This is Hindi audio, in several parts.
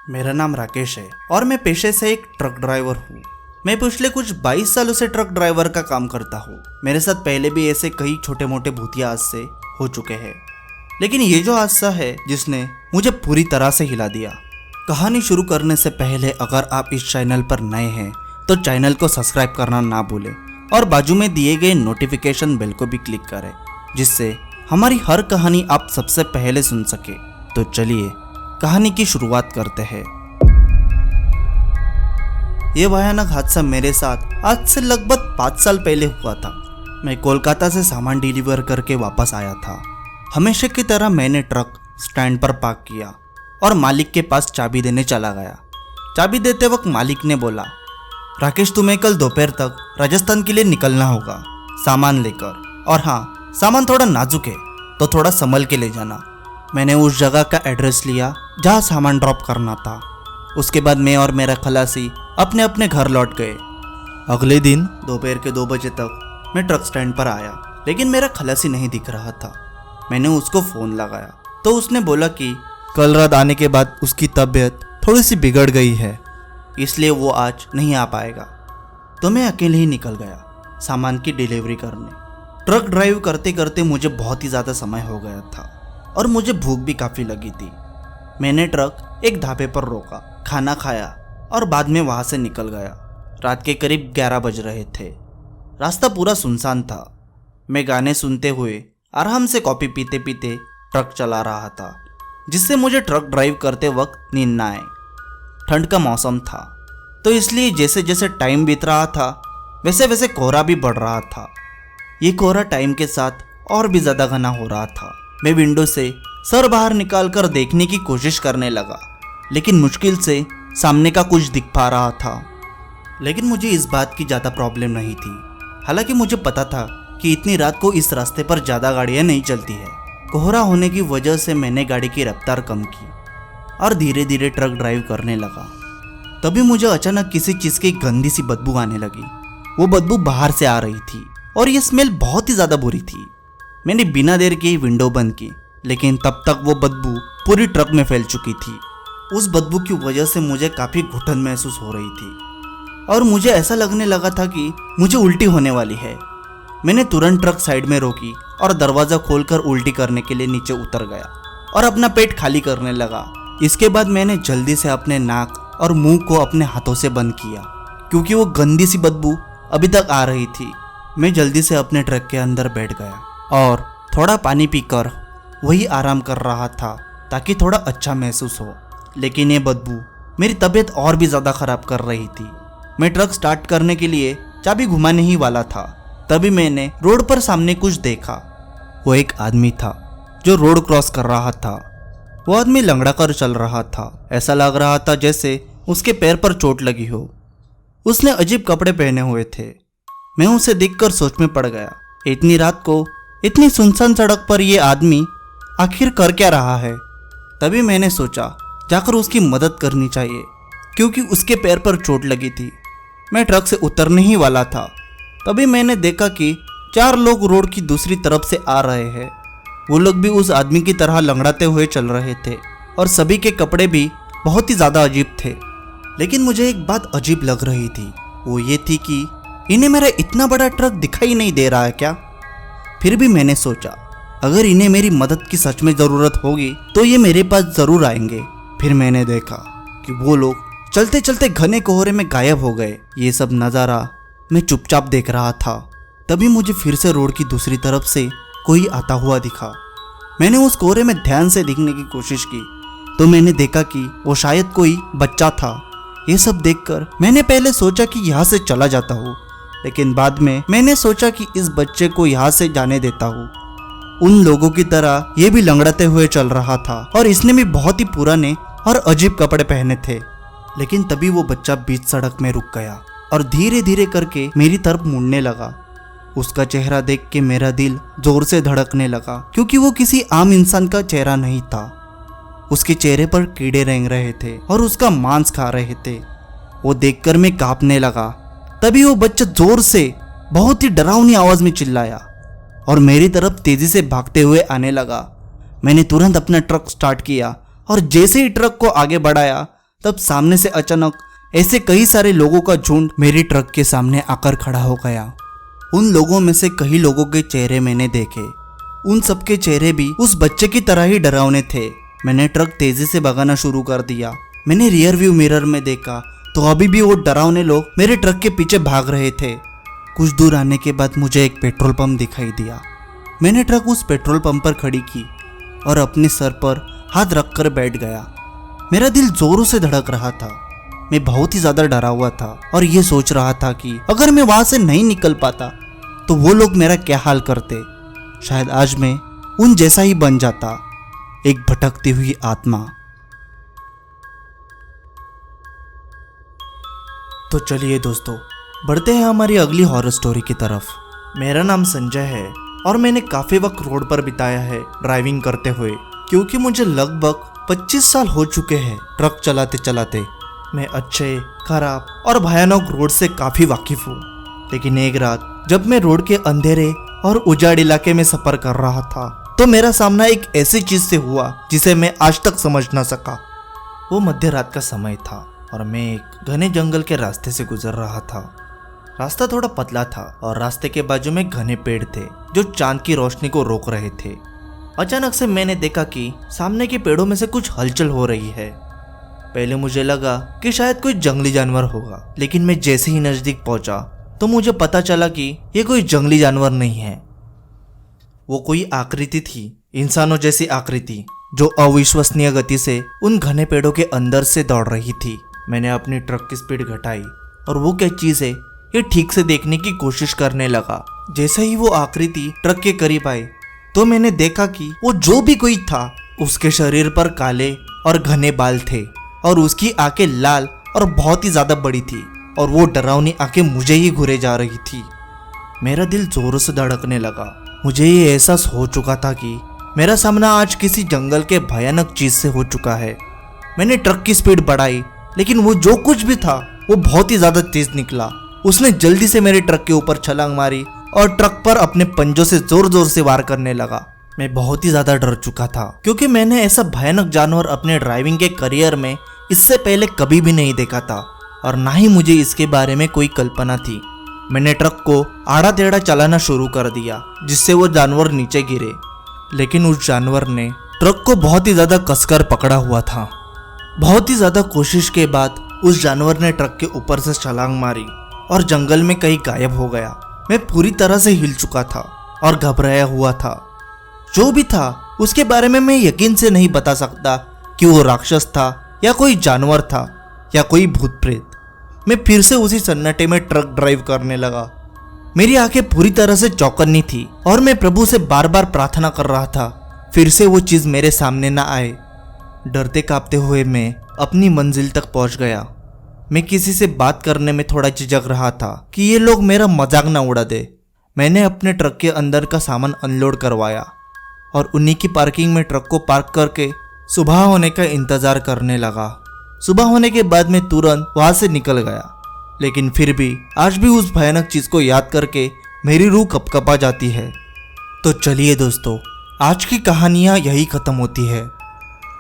मेरा नाम राकेश है और मैं पेशे से एक ट्रक ड्राइवर हूँ। मैं पिछले कुछ 22 सालों से ट्रक ड्राइवर का काम करता हूँ। मेरे साथ पहले भी ऐसे कई छोटे मोटे भूतिया हादसे हो चुके हैं, लेकिन ये जो हादसा है जिसने मुझे पूरी तरह से हिला दिया। कहानी शुरू करने से पहले अगर आप इस चैनल पर नए हैं तो चैनल को सब्सक्राइब करना ना भूलें और बाजू में दिए गए नोटिफिकेशन बेल को भी क्लिक करें, जिससे हमारी हर कहानी आप सबसे पहले सुन सके। तो चलिए कहानी की शुरुआत करते हैं। ये भयानक हादसा मेरे साथ आज से लगभग 5 साल पहले हुआ था। मैं कोलकाता से सामान डिलीवर करके वापस आया था। हमेशा की तरह मैंने ट्रक स्टैंड पर पार्क किया और मालिक के पास चाबी देने चला गया। चाबी देते वक्त मालिक ने बोला, राकेश तुम्हें कल दोपहर तक राजस्थान के लिए निकलना होगा सामान लेकर, और हाँ सामान थोड़ा नाजुक है तो थोड़ा संभल के ले जाना। मैंने उस जगह का एड्रेस लिया जहाँ सामान ड्रॉप करना था। उसके बाद मैं और मेरा खलासी अपने अपने घर लौट गए। अगले दिन दोपहर के 2 बजे तक मैं ट्रक स्टैंड पर आया, लेकिन मेरा खलासी नहीं दिख रहा था। मैंने उसको फ़ोन लगाया तो उसने बोला कि कल रात आने के बाद उसकी तबीयत थोड़ी सी बिगड़ गई है, इसलिए वो आज नहीं आ पाएगा। तो मैं अकेले ही निकल गया सामान की डिलीवरी करने। ट्रक ड्राइव करते करते मुझे बहुत ही ज़्यादा समय हो गया था और मुझे भूख भी काफ़ी लगी थी। मैंने ट्रक एक ढाबे पर रोका, खाना खाया और बाद में वहाँ से निकल गया। रात के करीब 11 बज रहे थे। रास्ता पूरा सुनसान था। मैं गाने सुनते हुए आराम से कॉफ़ी पीते पीते ट्रक चला रहा था, जिससे मुझे ट्रक ड्राइव करते वक्त नींद ना आए। ठंड का मौसम था, तो इसलिए जैसे जैसे टाइम बीत रहा था वैसे वैसे कोहरा भी बढ़ रहा था। ये कोहरा टाइम के साथ और भी ज़्यादा घना हो रहा था। मैं विंडो से सर बाहर निकालकर देखने की कोशिश करने लगा, लेकिन मुश्किल से सामने का कुछ दिख पा रहा था। लेकिन मुझे इस बात की ज़्यादा प्रॉब्लम नहीं थी। हालांकि मुझे पता था कि इतनी रात को इस रास्ते पर ज़्यादा गाड़ियाँ नहीं चलती है। कोहरा होने की वजह से मैंने गाड़ी की रफ्तार कम की और धीरे धीरे ट्रक ड्राइव करने लगा। तभी मुझे अचानक किसी चीज़ की गंदी सी बदबू आने लगी। वो बदबू बाहर से आ रही थी और ये स्मेल बहुत ही ज़्यादा बुरी थी। मैंने बिना देर के विंडो बंद की, लेकिन तब तक वो बदबू पूरी ट्रक में फैल चुकी थी। उस बदबू की वजह से मुझे काफ़ी घुटन महसूस हो रही थी और मुझे ऐसा लगने लगा था कि मुझे उल्टी होने वाली है। मैंने तुरंत ट्रक साइड में रोकी और दरवाज़ा खोलकर उल्टी करने के लिए नीचे उतर गया और अपना पेट खाली करने लगा। इसके बाद मैंने जल्दी से अपने नाक और मुंह को अपने हाथों से बंद किया, क्योंकि वो गंदी सी बदबू अभी तक आ रही थी। मैं जल्दी से अपने ट्रक के अंदर बैठ गया और थोड़ा पानी पीकर वही आराम कर रहा था ताकि थोड़ा अच्छा महसूस हो। लेकिन ये बदबू मेरी तबीयत और भी ज़्यादा ख़राब कर रही थी। मैं ट्रक स्टार्ट करने के लिए चाबी घुमाने ही वाला था, तभी मैंने रोड पर सामने कुछ देखा। वो एक आदमी था जो रोड क्रॉस कर रहा था। वो आदमी लंगड़ा कर चल रहा था। ऐसा लग रहा था जैसे उसके पैर पर चोट लगी हो। उसने अजीब कपड़े पहने हुए थे। मैं उसे देखकर सोच में पड़ गया। इतनी रात को इतनी सुनसान सड़क पर ये आदमी आखिर कर क्या रहा है। तभी मैंने सोचा जाकर उसकी मदद करनी चाहिए, क्योंकि उसके पैर पर चोट लगी थी। मैं ट्रक से उतरने ही वाला था, तभी मैंने देखा कि 4 लोग रोड की दूसरी तरफ से आ रहे हैं। वो लोग भी उस आदमी की तरह लंगड़ाते हुए चल रहे थे और सभी के कपड़े भी बहुत ही ज़्यादा अजीब थे। लेकिन मुझे एक बात अजीब लग रही थी, वो ये थी कि इन्हें मेरा इतना बड़ा ट्रक दिखाई नहीं दे रहा है क्या। फिर भी मैंने सोचा अगर इन्हें मेरी मदद की सच में ज़रूरत होगी तो ये मेरे पास ज़रूर आएंगे। फिर मैंने देखा कि वो लोग चलते चलते घने कोहरे में गायब हो गए। ये सब नज़ारा मैं चुपचाप देख रहा था। तभी मुझे फिर से रोड की दूसरी तरफ से कोई आता हुआ दिखा। मैंने उस कोहरे में ध्यान से देखने की कोशिश की तो मैंने देखा कि वो शायद कोई बच्चा था। ये सब देखकर मैंने पहले सोचा कि यहाँ से चला जाता हूँ, लेकिन बाद में मैंने सोचा कि इस बच्चे को यहाँ से जाने देता हूँ। उन लोगों की तरह ये भी लंगड़ाते हुए चल रहा था और इसने भी बहुत ही पुराने और अजीब कपड़े पहने थे। लेकिन तभी वो बच्चा बीच सड़क में रुक गया और धीरे धीरे करके मेरी तरफ मुड़ने लगा। उसका चेहरा देख के मेरा दिल जोर से धड़कने लगा, क्योंकि वो किसी आम इंसान का चेहरा नहीं था। उसके चेहरे पर कीड़े रेंग रहे थे और उसका मांस खा रहे थे। वो देखकर मैं कांपने लगा। तभी वो बच्चा जोर से बहुत ही डरावनी आवाज में चिल्लाया और मेरी तरफ तेजी से भागते हुए आने लगा। मैंने तुरंत अपना ट्रक स्टार्ट किया और जैसे ही ट्रक को आगे बढ़ाया तब सामने से अचानक ऐसे कई सारे लोगों का झुंड मेरी ट्रक के सामने आकर खड़ा हो गया। उन लोगों में से कई लोगों के चेहरे मैंने देखे। उन सबके चेहरे भी उस बच्चे की तरह ही डरावने थे। मैंने ट्रक तेजी से भगाना शुरू कर दिया। मैंने रियर व्यू मिरर में देखा तो अभी भी वो डरावने लोग मेरे ट्रक के पीछे भाग रहे थे। कुछ दूर आने के बाद मुझे एक पेट्रोल पंप दिखाई दिया। मैंने ट्रक उस पेट्रोल पंप पर खड़ी की और अपने सर पर हाथ रखकर बैठ गया। मेरा दिल जोरों से धड़क रहा था। मैं बहुत ही ज्यादा डरा हुआ था और ये सोच रहा था कि अगर मैं वहां से नहीं निकल पाता तो वो लोग मेरा क्या हाल करते। शायद आज मैं उन जैसा ही बन जाता, एक भटकती हुई आत्मा। तो चलिए दोस्तों, बढ़ते हैं हमारी अगली हॉरर स्टोरी की तरफ। मेरा नाम संजय है और मैंने काफी वक्त रोड पर बिताया है ड्राइविंग करते हुए, क्योंकि मुझे लगभग 25 साल हो चुके हैं ट्रक चलाते चलाते। मैं अच्छे, खराब और भयानक रोड से काफी वाकिफ हूँ। लेकिन एक रात जब मैं रोड के अंधेरे और उजाड़ इलाके में सफर कर रहा था तो मेरा सामना एक ऐसी चीज से हुआ जिसे मैं आज तक समझ ना सका। वो मध्य रात का समय था और मैं एक घने जंगल के रास्ते से गुजर रहा था। रास्ता थोड़ा पतला था और रास्ते के बाजू में घने पेड़ थे जो चांद की रोशनी को रोक रहे थे। अचानक से मैंने देखा कि सामने के पेड़ों में से कुछ हलचल हो रही है। पहले मुझे लगा कि शायद कोई जंगली जानवर होगा, लेकिन मैं जैसे ही नजदीक पहुंचा तो मुझे पता चला कि ये कोई जंगली जानवर नहीं है। वो कोई आकृति थी, इंसानों जैसी आकृति, जो अविश्वसनीय गति से उन घने पेड़ों के अंदर से दौड़ रही थी। मैंने अपनी ट्रक की स्पीड घटाई और वो क्या चीज है ये ठीक से देखने की कोशिश करने लगा। जैसे ही वो आकृति ट्रक के करीब आई तो मैंने देखा कि वो जो भी कोई था उसके शरीर पर काले और घने बाल थे और उसकी आंखें लाल और बहुत ही ज्यादा बड़ी थी और वो डरावनी आंखें मुझे ही घूरे जा रही थी। मेरा दिल जोरों से धड़कने लगा। मुझे ये एहसास हो चुका था कि मेरा सामना आज किसी जंगल के भयानक चीज से हो चुका है। मैंने ट्रक की स्पीड बढ़ाई, लेकिन वो जो कुछ भी था वो बहुत ही ज्यादा तेज निकला। उसने जल्दी से मेरे ट्रक के ऊपर छलांग मारी और ट्रक पर अपने पंजों से जोर जोर से वार करने लगा। मैं बहुत ही ज्यादा डर चुका था, क्योंकि मैंने ऐसा भयानक जानवर अपने ड्राइविंग के करियर में इससे पहले कभी भी नहीं देखा था और ना ही मुझे इसके बारे में कोई कल्पना थी। मैंने ट्रक को आड़ा टेढ़ा चलाना शुरू कर दिया जिससे वो जानवर नीचे गिरे, लेकिन उस जानवर ने ट्रक को बहुत ही ज्यादा कसकर पकड़ा हुआ था। बहुत ही ज्यादा कोशिश के बाद उस जानवर ने ट्रक के ऊपर से छलांग मारी और जंगल में कहीं गायब हो गया। मैं पूरी तरह से हिल चुका था और घबराया हुआ था। जो भी था उसके बारे में मैं यकीन से नहीं बता सकता कि वो राक्षस था या कोई जानवर था या कोई भूत प्रेत। मैं फिर से उसी सन्नाटे में ट्रक ड्राइव करने लगा। मेरी आंखें पूरी तरह से चौकन्नी थी और मैं प्रभु से बार बार प्रार्थना कर रहा था फिर से वो चीज मेरे सामने ना आए। डरते कांपते हुए मैं अपनी मंजिल तक पहुंच गया। मैं किसी से बात करने में थोड़ा झिझक रहा था कि ये लोग मेरा मजाक ना उड़ा दे। मैंने अपने ट्रक के अंदर का सामान अनलोड करवाया और उन्हीं की पार्किंग में ट्रक को पार्क करके सुबह होने का इंतजार करने लगा। सुबह होने के बाद मैं तुरंत वहां से निकल गया, लेकिन फिर भी आज भी उस भयानक चीज को याद करके मेरी रूह कपकपा जाती है। तो चलिए दोस्तों, आज की कहानियाँ यही खत्म होती है।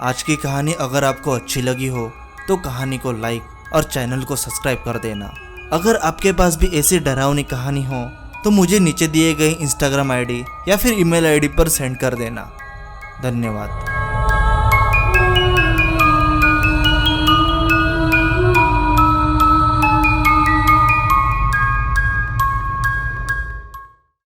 आज की कहानी अगर आपको अच्छी लगी हो तो कहानी को लाइक और चैनल को सब्सक्राइब कर देना। अगर आपके पास भी ऐसी डरावनी कहानी हो तो मुझे नीचे दिए गए इंस्टाग्राम आईडी या फिर ईमेल आईडी पर सेंड कर देना। धन्यवाद।